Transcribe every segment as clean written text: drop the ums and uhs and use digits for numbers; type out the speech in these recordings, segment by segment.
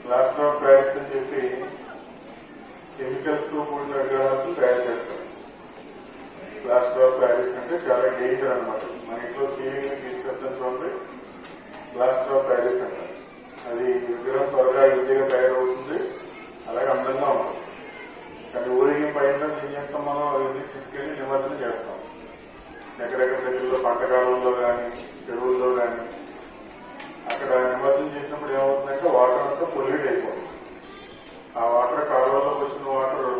Plaster of Paris అని చెప్పి chemicals తో కూడిన విగ్రహాలు తయారు చేస్తారు. ప్లాస్టర్ ఆఫ్ ప్యారిస్ అంటే చాలా డేంజర్ అనమాట. మన ఇంట్లో సీలింగ్ తీసుకెళ్తాను చూడండి, ప్లాస్టర్ ఆఫ్ ప్యారిస్ అంటారు. అది విగ్రహం త్వరగా ఈజీగా తయారవుతుంది, అలాగే అందంగా ఉంటుంది. కానీ ఊరేగింపు అయినా ఏం చేస్తాం, మనం అవన్నీ తీసుకెళ్లి నిమజ్జనం చేస్తాం. ఎక్కడెక్కడ దగ్గరలో పంటకాలంలో కానీ చెరువుల్లో కానీ అక్కడ నిమజ్జనం చేసినప్పుడు ఏమవుతుందంటే వాటర్ అంతా పొల్యూట్ అయిపోతుంది. ఆ వాటర్ కాలువలోకి వచ్చిన వాటర్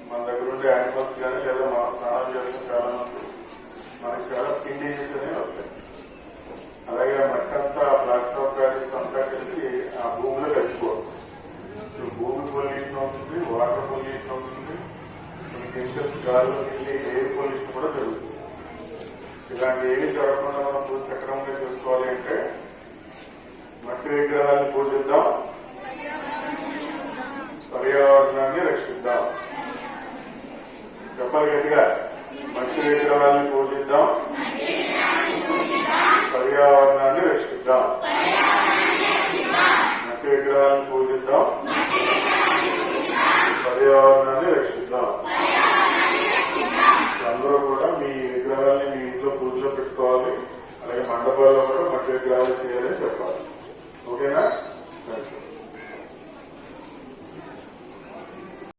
మన దగ్గర ఉండే యానిమల్స్ కానీ లేదా మనం స్నానాలు చేసిన చాలా మంది మనకి చాలా స్కిన్ డిసీజ్ అనేవి వస్తాయి. అలాగే మట్టి అంతా ప్లాస్టర్ ఆఫ్ ప్యారిస్ అంతా కలిసి ఆ భూమిలో కలిసిపోతుంది. భూమి పొల్యూషన్ అవుతుంది, వాటర్ పొల్యూషన్ అవుతుంది, కొన్ని కెమికల్స్ గాల్లోకి వెళ్ళి ఎయిర్ పొల్యూషన్ కూడా జరుగుతుంది. ఇలాంటి ఏవి జరగకుండా మనం సక్రమంగా చూసుకోవాలి అంటే మట్టి విగ్రహాలు